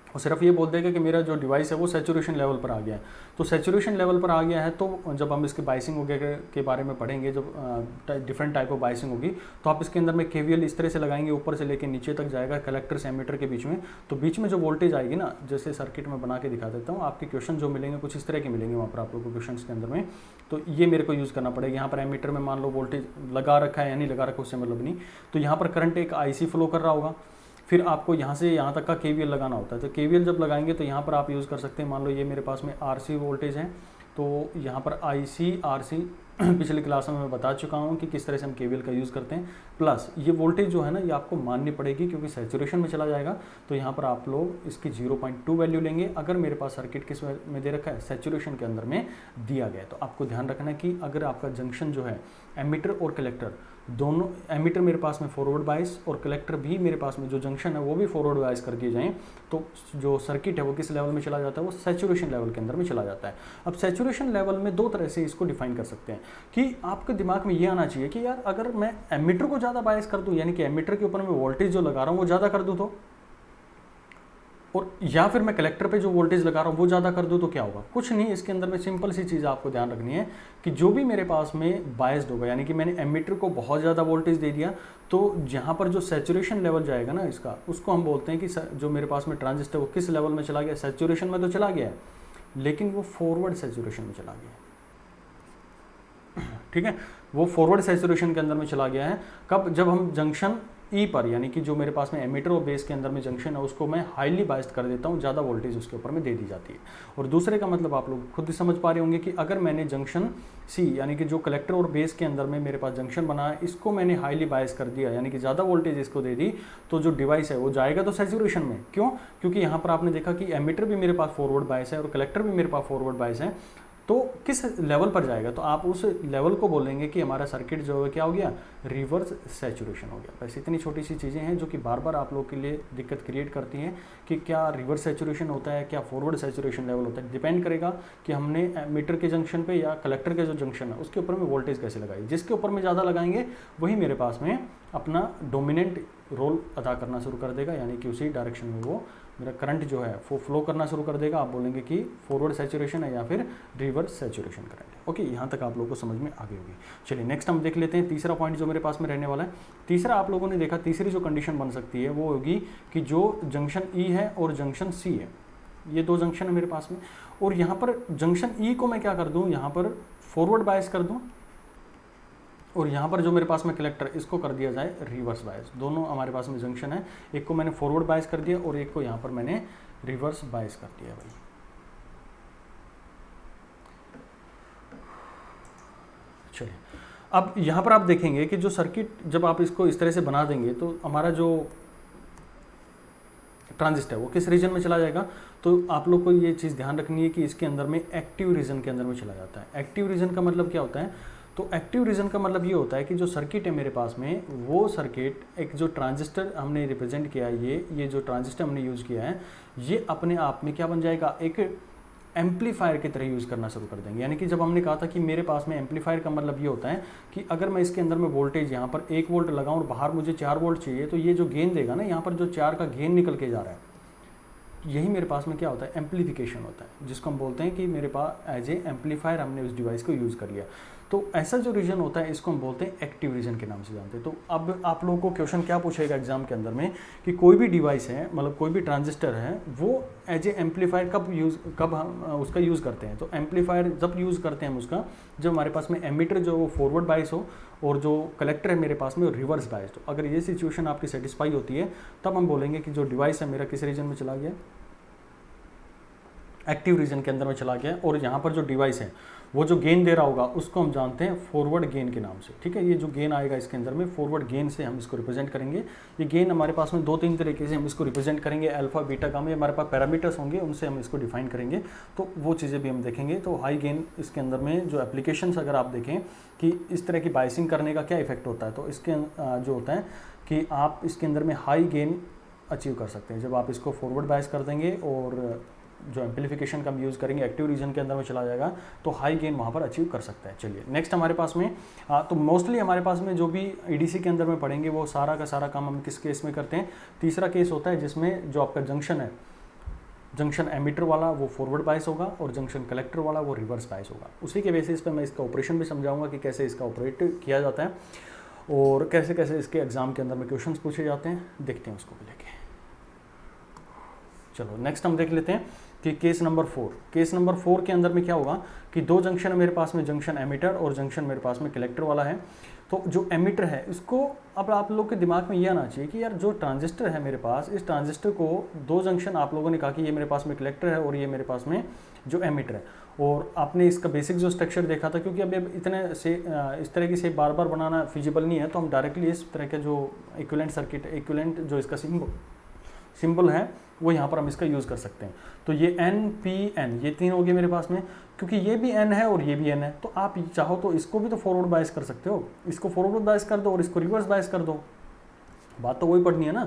वो सिर्फ ये बोल देगा कि मेरा जो डिवाइस है वो सैचुरेशन लेवल पर आ गया है। तो सैचुरेशन लेवल पर आ गया है तो जब हम इसके बाइसिंग वगैरह के बारे में पढ़ेंगे, जब डिफरेंट टाइप ऑफ बाइसिंग होगी, तो आप इसके अंदर में KVL इस तरह से लगाएंगे, ऊपर से लेकर नीचे तक जाएगा कलेक्टर से एमिटर के बीच में। तो बीच में जो वोल्टेज आएगी ना, जैसे सर्किट में बना के दिखा देता हूँ, आपके क्वेश्चन जो मिलेंगे कुछ इस तरह के मिलेंगे वहाँ पर आप लोगों को क्वेश्चन के अंदर में। तो ये मेरे को यूज़ करना पड़ेगा। यहाँ पर एमिटर में मान लो वोल्टेज लगा रखा है या नहीं लगा रखा उससे मतलब नहीं, तो यहाँ पर करंट एक IC फ्लो कर रहा होगा, फिर आपको यहाँ से यहाँ तक का KVL लगाना होता है। तो KVL जब लगाएंगे तो यहाँ पर आप यूज़ कर सकते हैं, मान लो ये मेरे पास में RC वोल्टेज है, तो यहाँ पर IC RC पिछली क्लास में मैं बता चुका हूँ कि किस तरह से हम KVL का यूज़ करते हैं। प्लस ये वोल्टेज जो है ना, ये आपको माननी पड़ेगी क्योंकि सैचुरेशन में चला जाएगा। तो यहाँ पर आप लोग इसकी 0.2 वैल्यू लेंगे। अगर मेरे पास सर्किट किस में दे रखा है, सैचुरेशन के अंदर में दिया गया है। तो आपको ध्यान रखना है कि अगर आपका जंक्शन जो है एमिटर और कलेक्टर दोनों, एमिटर मेरे पास में फॉरवर्ड बायस और कलेक्टर भी मेरे पास में जो जंक्शन है वो भी फॉरवर्ड बायस कर दिए जाएँ, तो जो सर्किट है वो किस लेवल में चला जाता है, वो सैचुरेशन लेवल के अंदर में चला जाता है। अब सैचुरेशन लेवल में दो तरह से इसको डिफाइन कर सकते हैं कि आपके दिमाग में ये आना चाहिए कि यार अगर मैं एमिटर को ज़्यादा बायस कर दूं, यानी कि एमिटर के ऊपर मैं वोल्टेज जो लगा रहा हूँ वो ज़्यादा कर दूं तो, और या फिर मैं कलेक्टर पे जो वोल्टेज लगा रहा हूँ वो ज़्यादा कर दूँ तो क्या होगा। कुछ नहीं, इसके अंदर में सिंपल सी चीज़ आपको ध्यान रखनी है कि जो भी मेरे पास में बायस्ड होगा, यानी कि मैंने एमिटर को बहुत ज़्यादा वोल्टेज दे दिया, तो जहाँ पर जो सैचुरेशन लेवल जाएगा ना इसका, उसको हम बोलते हैं कि जो मेरे पास में ट्रांजिस्टर वो किस लेवल में चला गया, सैचुरेशन में तो चला गया है लेकिन वो फॉरवर्ड सैचुरेशन में चला गया है। ठीक है, वो फॉरवर्ड सैचुरेशन के अंदर में चला गया है। कब, जब हम जंक्शन ई पर, यानी कि जो मेरे पास में एमिटर और बेस के अंदर में जंक्शन है उसको मैं हाईली बायस्ड कर देता हूँ, ज़्यादा वोल्टेज उसके ऊपर में दे दी जाती है। और दूसरे का मतलब आप लोग खुद ही समझ पा रहे होंगे कि अगर मैंने जंक्शन सी, यानी कि जो कलेक्टर और बेस के अंदर में मेरे पास जंक्शन बना है, इसको मैंने हाईली बायस कर दिया, यानी कि ज़्यादा वोल्टेज इसको दे दी, तो जो डिवाइस है वो जाएगा तो सैचुरेशन में। क्यों? क्योंकि यहाँ पर आपने देखा कि एमिटर भी मेरे पास फॉरवर्ड बायस है और कलेक्टर भी मेरे पास फॉरवर्ड बायस है, तो किस लेवल पर जाएगा, तो आप उस लेवल को बोलेंगे कि हमारा सर्किट जो है क्या हो गया, रिवर्स सैचुरेशन हो गया। बस इतनी छोटी सी चीज़ें हैं जो कि बार बार आप लोग के लिए दिक्कत क्रिएट करती हैं कि क्या रिवर्स सैचुरेशन होता है, क्या फॉरवर्ड सैचुरेशन लेवल होता है। डिपेंड करेगा कि हमने मीटर के जंक्शन पे या कलेक्टर के जो जंक्शन है उसके ऊपर में वोल्टेज कैसे लगाई। जिसके ऊपर में ज़्यादा लगाएंगे वही मेरे पास में अपना डोमिनेंट रोल अदा करना शुरू कर देगा, यानी कि उसी डायरेक्शन में वो मेरा करंट जो है वो फ्लो करना शुरू कर देगा। आप बोलेंगे कि फॉरवर्ड सैचुरेशन है या फिर रिवर्स सैचुरेशन करंट है। ओके, यहाँ तक आप लोगों को समझ में आ गई होगी। चलिए नेक्स्ट हम देख लेते हैं तीसरा पॉइंट जो मेरे पास में रहने वाला है। तीसरा आप लोगों ने देखा, तीसरी जो कंडीशन बन सकती है वो होगी कि जो जंक्शन ई है और जंक्शन सी है, ये दो जंक्शन है मेरे पास में, और यहाँ पर जंक्शन ई को मैं क्या कर दूँ, यहाँ पर फॉरवर्ड बायस कर दूँ, और यहाँ पर जो मेरे पास में कलेक्टर इसको कर दिया जाए रिवर्स बायस। दोनों हमारे पास में जंक्शन है, एक को मैंने फॉरवर्ड बायस कर दिया और एक को यहाँ पर मैंने रिवर्स बायस कर दिया भाई। चलिए अब यहाँ पर आप देखेंगे कि जो सर्किट जब आप इसको इस तरह से बना देंगे तो हमारा जो ट्रांजिस्टर वो किस रीजन में चला जाएगा। तो आप लोग को ये चीज़ ध्यान रखनी है कि इसके अंदर में एक्टिव रीजन के अंदर में चला जाता है। एक्टिव रीजन का मतलब क्या होता है, तो एक्टिव रीजन का मतलब ये होता है कि जो सर्किट है मेरे पास में, वो सर्किट एक जो ट्रांजिस्टर हमने रिप्रेजेंट किया है, ये जो ट्रांजिस्टर हमने यूज़ किया है, ये अपने आप में क्या बन जाएगा, एक एम्पलीफायर की तरह यूज़ करना शुरू कर देंगे। यानी कि जब हमने कहा था कि मेरे पास में एम्पलीफायर का मतलब ये होता है कि अगर मैं इसके अंदर में वोल्टेज यहाँ पर 1 वोल्ट लगाऊं और बाहर मुझे 4 वोल्ट चाहिए, तो ये जो गेन देगा ना, यहाँ पर जो 4 का गेन निकल के जा रहा है, यही मेरे पास में क्या होता है, एम्पलीफिकेशन होता है, जिसको हम बोलते हैं कि मेरे पास एज ए एम्पलीफायर हमने उस डिवाइस को यूज़ कर लिया। तो ऐसा जो रीजन होता है इसको हम बोलते हैं एक्टिव रीजन के नाम से जानते हैं। तो अब आप लोगों को क्वेश्चन क्या पूछेगा एग्जाम के अंदर में कि कोई भी डिवाइस है, मतलब कोई भी ट्रांजिस्टर है, वो एज ए एम्पलीफायर कब हम उसका यूज़ करते हैं। तो एम्पलीफायर जब यूज़ करते हैं हम उसका, जब हमारे पास में एमीटर जो वो फॉरवर्ड बायस हो और जो कलेक्टर है मेरे पास में रिवर्स बायस हो। अगर ये सिचुएशन आपकी सेटिस्फाई होती है तब हम बोलेंगे कि जो डिवाइस है मेरा किस रीजन में चला गया, एक्टिव रीजन के अंदर में चला गया। और यहाँ पर जो डिवाइस है वो जो गेन दे रहा होगा उसको हम जानते हैं फॉरवर्ड गेन के नाम से। ठीक है, ये जो गेन आएगा इसके अंदर में फॉरवर्ड गेन से हम इसको रिप्रेजेंट करेंगे। ये गेन हमारे पास में 2-3 तरीके से हम इसको रिप्रेजेंट करेंगे, अल्फा बीटा गामा, हमारे पास पैरामीटर्स होंगे, उनसे हम इसको डिफाइन करेंगे। तो वो चीज़ें भी हम देखेंगे। तो हाई गेन इसके अंदर में जो एप्लीकेशंस अगर आप देखें कि इस तरह की बायसिंग करने का क्या इफेक्ट होता है, तो इसके जो होता है कि आप इसके अंदर में हाई गेन अचीव कर सकते हैं जब आप इसको फॉरवर्ड बायस कर देंगे, और जो एम्पलीफिकेशन का हम यूज़ करेंगे एक्टिव रीजन के अंदर में चला जाएगा, तो हाई गेन वहाँ पर अचीव कर सकता है। चलिए नेक्स्ट हमारे पास में तो मोस्टली हमारे पास में जो भी ईडीसी के अंदर में पढ़ेंगे वो सारा का सारा काम हम किस केस में करते हैं। तीसरा केस होता है जिसमें जो आपका जंक्शन है, जंक्शन एमीटर वाला वो फॉरवर्ड बायस होगा और जंक्शन कलेक्टर वाला वो रिवर्स बायस होगा। उसी के बेसिस पे मैं इसका ऑपरेशन भी समझाऊंगा कि कैसे इसका ऑपरेट किया जाता है और कैसे कैसे इसके एग्जाम के अंदर में क्वेश्चंस पूछे जाते हैं, देखते हैं उसको भी लेके। चलो नेक्स्ट हम देख लेते हैं कि केस नंबर 4। केस नंबर 4 के अंदर में क्या होगा कि दो जंक्शन है मेरे पास में, जंक्शन एमीटर और जंक्शन मेरे पास में कलेक्टर वाला है। तो जो एमीटर है इसको, अब आप लोग के दिमाग में ये आना चाहिए कि यार जो ट्रांजिस्टर है मेरे पास, इस ट्रांजिस्टर को दो जंक्शन आप लोगों ने कहा कि ये मेरे पास में कलेक्टर है और ये मेरे पास में जो एमीटर है, और आपने इसका बेसिक जो स्ट्रक्चर देखा था, क्योंकि अब इतने से इस तरह की से बार बार बनाना फिजिबल नहीं है, तो हम डायरेक्टली इस तरह के जो इक्विवेलेंट सर्किट, इक्विवेलेंट जो इसका सिंबल है वो यहाँ पर हम इसका यूज़ कर सकते हैं। तो ये एन पी एन, ये तीन हो गए मेरे पास में, क्योंकि ये भी एन है और ये भी एन है, तो आप चाहो तो इसको भी तो फॉरवर्ड बायस कर सकते हो, इसको फॉरवर्ड बायस कर दो और इसको रिवर्स बायस कर दो। बात तो वही पढ़नी है ना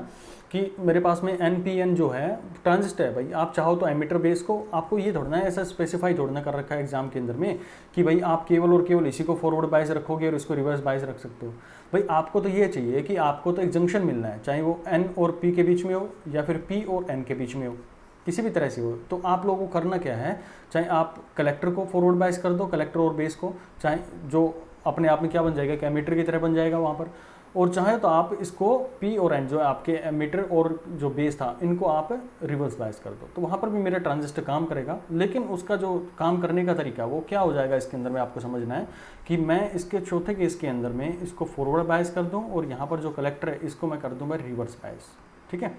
कि मेरे पास में एन पी एन जो है ट्रांजिस्टर है भाई, आप चाहो तो एमीटर बेस को, आपको ये थोड़ा है ऐसा स्पेसिफाई थोड़ा कर रखा है एग्जाम के अंदर में कि भाई आप केवल और केवल इसी को फॉरवर्ड बायस रखोगे और इसको रिवर्स बायस रख सकते हो। भाई आपको तो ये चाहिए कि आपको तो एक जंक्शन मिलना है, चाहे वो एन और पी के बीच में हो या फिर पी और एन के बीच में हो, किसी भी तरह से हो। तो आप लोगों को करना क्या है, चाहे आप कलेक्टर को फॉरवर्ड बायस कर दो, कलेक्टर और बेस को, चाहे जो अपने आप में क्या बन जाएगा, एमीटर की तरह बन जाएगा वहाँ पर, और चाहे तो आप इसको P और N जो आपके एमीटर और जो बेस था इनको आप रिवर्स बायस कर दो, तो वहाँ पर भी मेरा ट्रांजिस्टर काम करेगा। लेकिन उसका जो काम करने का तरीका वो क्या हो जाएगा इसके अंदर में आपको समझना है कि मैं इसके चौथे केस के अंदर में इसको फॉरवर्ड बायस कर दूँ और यहाँ पर जो कलेक्टर है इसको मैं कर दूँ मैं रिवर्स बायस। ठीक है,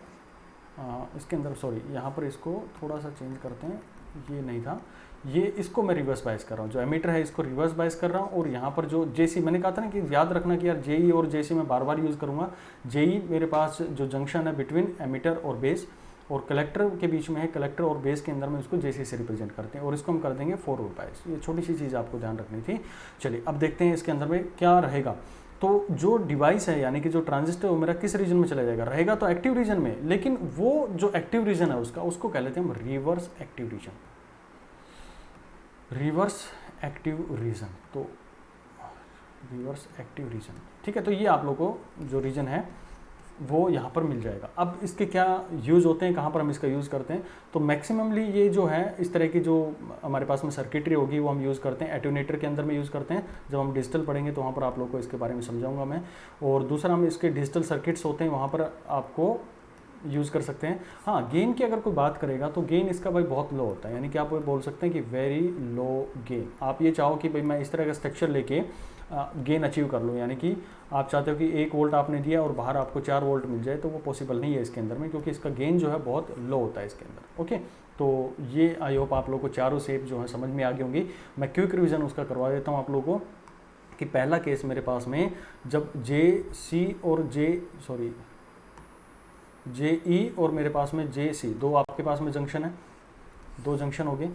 इसके अंदर सॉरी यहाँ पर इसको थोड़ा सा चेंज करते हैं, ये नहीं था, ये इसको मैं रिवर्स बायस कर रहा हूँ, जो एमीटर है इसको रिवर्स बायस कर रहा हूँ। और यहाँ पर जो जेसी, मैंने कहा था ना कि याद रखना कि यार जेई और जेसी मैं बार बार यूज़ करूँगा। जेई मेरे पास जो जंक्शन है बिटवीन एमीटर और बेस, और कलेक्टर के बीच में है, कलेक्टर और बेस के अंदर में उसको जेसी से रिप्रेजेंट करते हैं और इसको हम कर देंगे फॉरवर्ड बायस। ये छोटी सी चीज़ आपको ध्यान रखनी थी। चलिए अब देखते हैं इसके अंदर में क्या रहेगा। तो जो डिवाइस है यानी कि जो ट्रांजिस्टर वो मेरा किस रीजन में चला जाएगा, रहेगा तो एक्टिव रीजन में, लेकिन वो जो एक्टिव रीजन है उसको कह लेते हैं हम reverse active region, reverse active region. तो रिवर्स एक्टिव रीजन, ठीक है। तो ये आप लोगों को जो रीजन है वो यहाँ पर मिल जाएगा। अब इसके क्या यूज़ होते हैं, कहाँ पर हम इसका यूज़ करते हैं, तो मैक्सिममली ये जो है इस तरह की जो हमारे पास में सर्किटरी होगी वो हम यूज़ करते हैं एट्यूनेटर के अंदर में यूज़ करते हैं। जब हम डिजिटल पढ़ेंगे तो वहाँ पर आप लोग को इसके बारे में समझाऊंगा मैं। और दूसरा हम इसके डिजिटल सर्किट्स होते हैं वहाँ पर आपको यूज़ कर सकते हैं। हाँ, गेन की अगर कोई बात करेगा तो गेन इसका भाई बहुत लो होता है, यानी कि आप बोल सकते हैं कि वेरी लो गेन। आप ये चाहो कि भाई मैं इस तरह का स्ट्रक्चर लेके गेन अचीव कर लूँ, यानी कि आप चाहते हो कि 1 वोल्ट आपने दिया और बाहर आपको 4 वोल्ट मिल जाए, तो वो पॉसिबल नहीं है इसके अंदर में, क्योंकि इसका गेन जो है बहुत लो होता है इसके अंदर। ओके, तो ये आई होप आप लोग को चारों शेप जो है समझ में आ गई होंगी। मैं क्विक रिवीजन उसका करवा देता हूँ आप लोगों को कि पहला केस मेरे पास में जब जे ई और मेरे पास में जे सी, दो आपके पास में जंक्शन है, दो जंक्शन हो गए।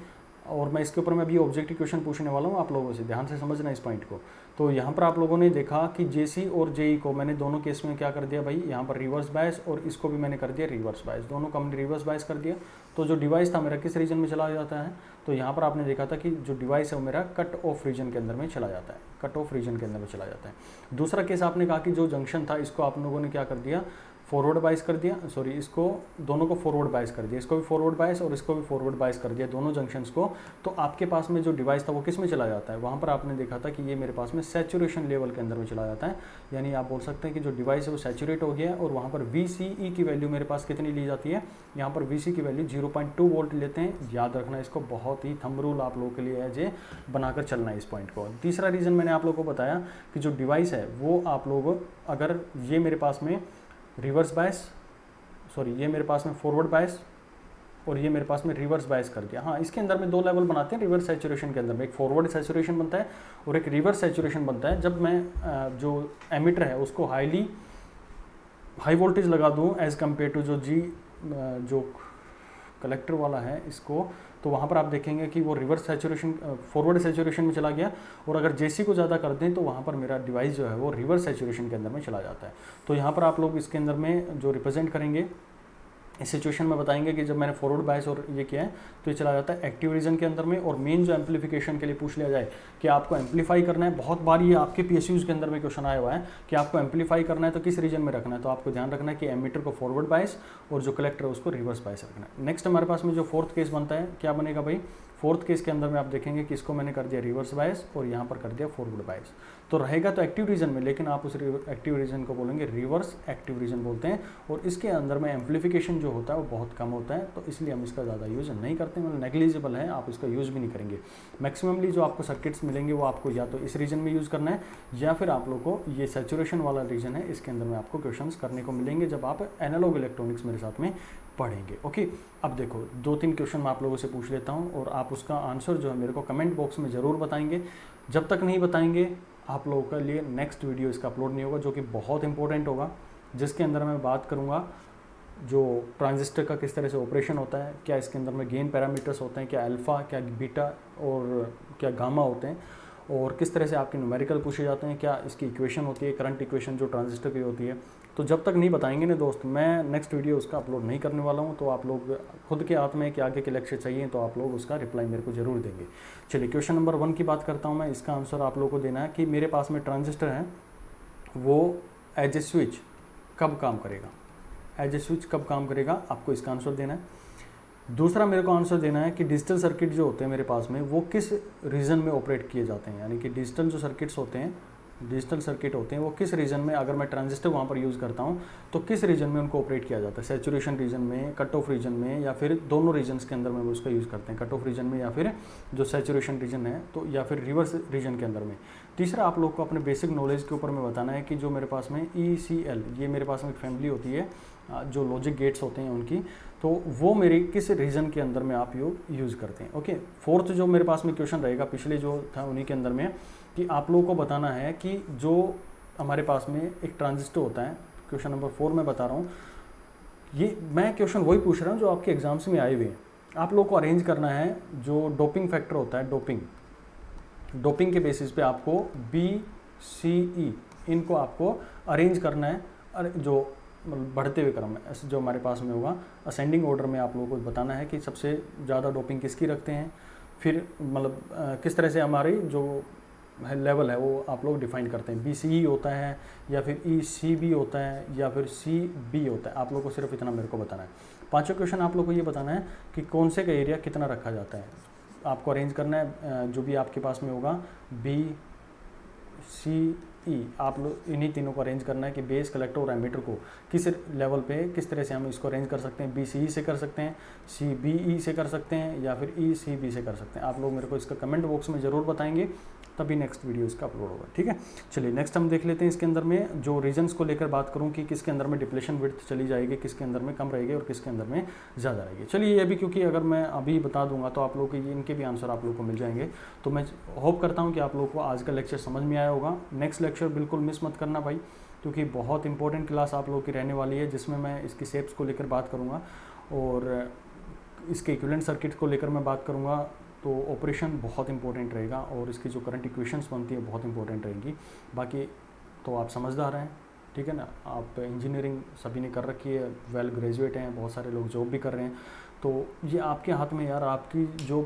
और मैं इसके ऊपर मैं अभी ऑब्जेक्टिव क्वेश्चन पूछने वाला हूँ आप लोगों से, ध्यान से समझना इस पॉइंट को। तो यहाँ पर आप लोगों ने देखा कि जे सी और जे ई को मैंने दोनों केस में क्या कर दिया भाई, यहाँ पर रिवर्स बायस और इसको भी मैंने कर दिया रिवर्स बायस, दोनों का हमने रिवर्स बायस कर दिया। तो जो डिवाइस था मेरा किस रीजन में चला जाता है, तो यहाँ पर आपने देखा था कि जो डिवाइस है वो मेरा कट ऑफ रीजन के अंदर में चला जाता है, कट ऑफ रीजन के अंदर में चला जाता है। दूसरा केस आपने कहा कि जो जंक्शन था इसको आप लोगों ने क्या कर दिया, फॉरवर्ड बायस कर दिया, सॉरी इसको दोनों को फॉरवर्ड बायस कर दिया, इसको भी फॉरवर्ड बायस और इसको भी फॉरवर्ड बायस कर दिया, दोनों जंक्शंस को। तो आपके पास में जो डिवाइस था वो किस में चला जाता है, वहाँ पर आपने देखा था कि ये मेरे पास में सैचुरेशन लेवल के अंदर में चला जाता है। यानी आप बोल सकते हैं कि जो डिवाइस है वो सैचुरेट हो गया है। और वहाँ पर VCE की वैल्यू मेरे पास कितनी ली जाती है, यहाँ पर VC की वैल्यू 0.2 वोल्ट लेते हैं। याद रखना इसको, बहुत ही थंब रूल आप लोगों के लिए है जे बनाकर चलना है इस पॉइंट को। तीसरा रीज़न मैंने आप लोगों को बताया कि जो डिवाइस है वो आप लोग अगर ये मेरे पास में रिवर्स बायस, सॉरी ये मेरे पास में फॉरवर्ड बायस और ये मेरे पास में रिवर्स बायस कर दिया। हाँ, इसके अंदर में दो लेवल बनाते हैं रिवर्स सैचुरेशन के अंदर में, एक फॉरवर्ड सैचुरेशन बनता है और एक रिवर्स सैचुरेशन बनता है। जब मैं जो एमिटर है उसको हाई वोल्टेज लगा दूँ एज़ कम्पेयर टू जो कलेक्टर वाला है इसको, तो वहाँ पर आप देखेंगे कि वो रिवर्स सैचुरेशन फॉरवर्ड सैचुरेशन में चला गया। और अगर जेसी को ज़्यादा कर दें तो वहाँ पर मेरा डिवाइस जो है वो रिवर्स सैचुरेशन के अंदर में चला जाता है। तो यहाँ पर आप लोग इसके अंदर में जो रिप्रेजेंट करेंगे इस सिचुएशन में बताएंगे कि जब मैंने फॉरवर्ड बायस और ये किया है तो ये चला जाता है एक्टिव रीजन के अंदर में। और मेन जो एम्पलीफिकेशन के लिए पूछ लिया जाए कि आपको एम्पलीफाई करना है, बहुत बार ये आपके PSUs के अंदर में क्वेश्चन आया हुआ है कि आपको एम्पलीफाई करना है तो किस रीजन में रखना है, तो आपको ध्यान रखना है कि एमीटर को फॉरवर्ड बायस और जो कलेक्टर है उसको रिवर्स बायस रखना है। नेक्स्ट हमारे पास में जो फोर्थ केस बनता है, क्या बनेगा भाई, फोर्थ केस के अंदर में आप देखेंगे कि इसको मैंने कर दिया रिवर्स बायस और यहाँ पर कर दिया फॉरवर्ड बायस। तो रहेगा तो एक्टिव रीजन में, लेकिन आप उस एक्टिव रीजन को बोलेंगे रिवर्स एक्टिव रीजन बोलते हैं। और इसके अंदर में एम्पलीफिकेशन जो होता है वो बहुत कम होता है, तो इसलिए हम इसका ज़्यादा यूज़ नहीं करते, मतलब नेग्लिजिबल है, आप इसका यूज़ भी नहीं करेंगे। मैक्सिममली जो आपको सर्किट्स मिलेंगे वो आपको या तो इस रीजन में यूज़ करना है या फिर आप लोग को ये सैचुरेशन वाला रीजन है इसके अंदर में आपको क्वेश्चंस करने को मिलेंगे जब आप एनालॉग इलेक्ट्रॉनिक्स मेरे साथ में पढ़ेंगे। ओके, अब देखो 2-3 क्वेश्चन मैं आप लोगों से पूछ लेता हूँ और आप उसका आंसर जो है मेरे को कमेंट बॉक्स में ज़रूर बताएंगे। जब तक नहीं बताएंगे आप लोगों के लिए नेक्स्ट वीडियो इसका अपलोड नहीं होगा, जो कि बहुत इंपॉर्टेंट होगा, जिसके अंदर मैं बात करूँगा जो ट्रांजिस्टर का किस तरह से ऑपरेशन होता है, क्या इसके अंदर में गेन पैरामीटर्स होते हैं, क्या अल्फ़ा, क्या बीटा और क्या गामा होते हैं, और किस तरह से आपके न्यूमेरिकल पूछे जाते हैं, क्या इसकी इक्वेशन होती है, करंट इक्वेशन जो ट्रांजिस्टर की होती है। तो जब तक नहीं बताएंगे ना दोस्त, मैं नेक्स्ट वीडियो उसका अपलोड नहीं करने वाला हूँ। तो आप लोग खुद के हाथ में कि आगे के लेक्चर चाहिए तो आप लोग उसका रिप्लाई मेरे को ज़रूर देंगे। चलिए क्वेश्चन नंबर 1 की बात करता हूँ मैं। इसका आंसर आप लोगों को देना है कि मेरे पास में ट्रांजिस्टर है वो एज ए स्विच कब काम करेगा, एज ए स्विच कब काम करेगा, आपको इसका आंसर देना है। दूसरा मेरे को आंसर देना है कि डिजिटल सर्किट जो होते हैं मेरे पास में वो किस रीजन में ऑपरेट किए जाते हैं, यानी कि डिजिटल जो सर्किट्स होते हैं, डिजिटल सर्किट होते हैं वो किस रीजन में, अगर मैं ट्रांजिस्टर वहाँ पर यूज़ करता हूँ तो किस रीजन में उनको ऑपरेट किया जाता है, सैचुरेशन रीजन में, कट ऑफ रीजन में, या फिर दोनों रीजन्स के अंदर में वो उसका यूज़ करते हैं, कट ऑफ रीजन में या फिर जो सैचुरेशन रीजन है तो, या फिर रिवर्स रीजन के अंदर में। तीसरा आप लोग को अपने बेसिक नॉलेज के ऊपर में बताना है कि जो मेरे पास में ECL, ये मेरे पास में एक फैमिली होती है जो लॉजिक गेट्स होते हैं उनकी, तो वो मेरे किस रीजन के अंदर में आप यूज़ करते हैं। ओके, फोर्थ जो मेरे पास में क्वेश्चन रहेगा पिछले जो था उन्हीं के अंदर में कि आप लोगों को बताना है कि जो हमारे पास में एक ट्रांजिस्टर होता है, क्वेश्चन नंबर 4 में बता रहा हूँ, ये मैं क्वेश्चन वही पूछ रहा हूँ जो आपके एग्जाम्स में आए हुए हैं। आप लोग को अरेंज करना है जो डोपिंग फैक्टर होता है, डोपिंग के बेसिस पे आपको BCE इनको आपको अरेंज करना है, जो बढ़ते हुए क्रम में जो हमारे पास में होगा असेंडिंग ऑर्डर में आप लोगों को बताना है कि सबसे ज़्यादा डोपिंग किसकी रखते हैं, फिर मतलब किस तरह से हमारी जो लेवल है वो आप लोग डिफाइन करते हैं। BCE होता है या फिर ECB होता है या फिर CB होता है, आप लोग को सिर्फ इतना मेरे को बताना है। पांचवा क्वेश्चन आप लोग को ये बताना है कि कौन से का एरिया कितना रखा जाता है। आपको अरेंज करना है जो भी आपके पास में होगा BCE, आप लोग इन्हीं तीनों को अरेंज करना है कि बेस, कलेक्टर और एमीटर को किस लेवल पे किस तरह से हम इसको अरेंज कर सकते हैं। BCE से कर सकते हैं, CBE से कर सकते हैं या फिर ECB से कर सकते हैं। आप लोग मेरे को इसका कमेंट बॉक्स में ज़रूर बताएंगे, तभी नेक्स्ट वीडियो इसका अपलोड होगा। ठीक है, चलिए नेक्स्ट हम देख लेते हैं इसके अंदर में जो रीजन्स को लेकर बात करूं कि किसके अंदर में डिप्लेशन विड्थ चली जाएगी, किसके अंदर में कम रहेगी और किसके अंदर में ज़्यादा रहेगी। चलिए ये भी, क्योंकि अगर मैं अभी बता दूंगा तो आप लोगों के इनके भी आंसर आप लोगों को मिल जाएंगे। तो मैं होप करता हूँ कि आप लोगों को आज का लेक्चर समझ में आया होगा। नेक्स्ट लेक्चर बिल्कुल मिस मत करना भाई, क्योंकि बहुत इंपॉर्टेंट क्लास आप लोगों की रहने वाली है, जिसमें मैं इसकी शेप्स को लेकर बात करूँगा और इसके इक्विवेलेंट सर्किट को लेकर मैं बात करूँगा। तो ऑपरेशन बहुत इंपॉर्टेंट रहेगा और इसकी जो करंट इक्वेशंस बनती है बहुत इंपॉर्टेंट रहेंगी। बाकी तो आप समझदार हैं, ठीक है ना, आप इंजीनियरिंग सभी ने कर रखी है, वेल ग्रेजुएट हैं, बहुत सारे लोग जॉब भी कर रहे हैं। तो ये आपके हाथ में यार, आपकी जो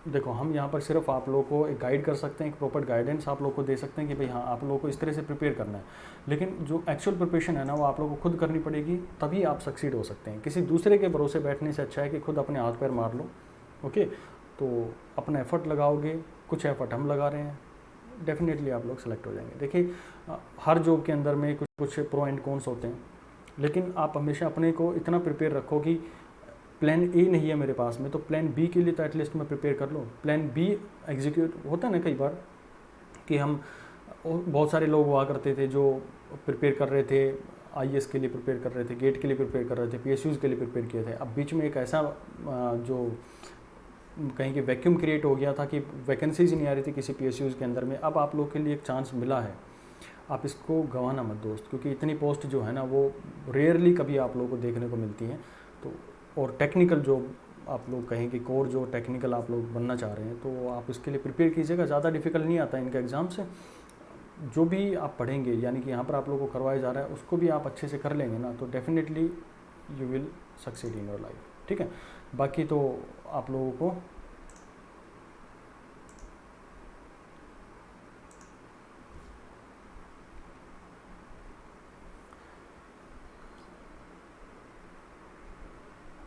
देखो हम यहाँ पर सिर्फ आप लोगों को एक गाइड कर सकते हैं, एक प्रॉपर गाइडेंस आप लोगों को दे सकते हैं कि भाई हाँ आप लोगों को इस तरह से प्रिपेयर करना है, लेकिन जो एक्चुअल प्रिपरेशन है ना वो आप लोगों को खुद करनी पड़ेगी, तभी आप सक्सीड हो सकते हैं। किसी दूसरे के भरोसे बैठने से अच्छा है कि खुद अपने हाथ पैर मार लो। ओके, तो अपना एफर्ट लगाओगे, कुछ एफर्ट हम लगा रहे हैं, डेफिनेटली आप लोग सेलेक्ट हो जाएंगे। देखिए हर जॉब के अंदर में कुछ प्रो एंड कॉन्स होते हैं, लेकिन आप हमेशा अपने को इतना प्रिपेयर रखो कि प्लान ए नहीं है मेरे पास में तो प्लान बी के लिए तो एटलीस्ट मैं प्रिपेयर कर लूँ। प्लान बी एग्जीक्यूट होता है ना कई बार कि हम, बहुत सारे लोग हुआ करते थे जो प्रिपेयर कर रहे थे, IAS के लिए प्रिपेयर कर रहे थे, गेट के लिए प्रिपेयर कर रहे थे, PSUs के लिए प्रिपेयर किए थे। अब बीच में एक ऐसा जो कहीं कि वैक्यूम क्रिएट हो गया था कि वैकेंसीज नहीं आ रही थी किसी PSUs के अंदर में। अब आप लोग के लिए एक चांस मिला है, आप इसको गंवाना मत दोस्त, क्योंकि इतनी पोस्ट जो है ना वो रेयरली कभी आप लोगों को देखने को मिलती हैं। तो और टेक्निकल जो आप लोग कहें कि कोर जो टेक्निकल आप लोग बनना चाह रहे हैं तो आप इसके लिए प्रिपेयर कीजिएगा। ज़्यादा डिफिकल्ट नहीं आता इनका एग्ज़ाम से, जो भी आप पढ़ेंगे यानी कि यहाँ पर आप लोगों को करवाया जा रहा है उसको भी आप अच्छे से कर लेंगे ना, तो definitely you will succeed in your life. ठीक है, बाकी तो आप लोगों को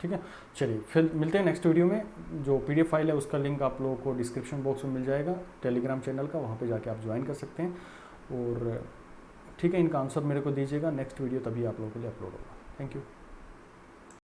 ठीक है। चलिए फिर मिलते हैं नेक्स्ट वीडियो में। जो PDF फाइल है उसका लिंक आप लोगों को डिस्क्रिप्शन बॉक्स में मिल जाएगा, टेलीग्राम चैनल का, वहाँ पे जाके आप ज्वाइन कर सकते हैं। और ठीक है, इनका आंसर मेरे को दीजिएगा, नेक्स्ट वीडियो तभी आप लोगों के लिए अपलोड होगा। Thank you.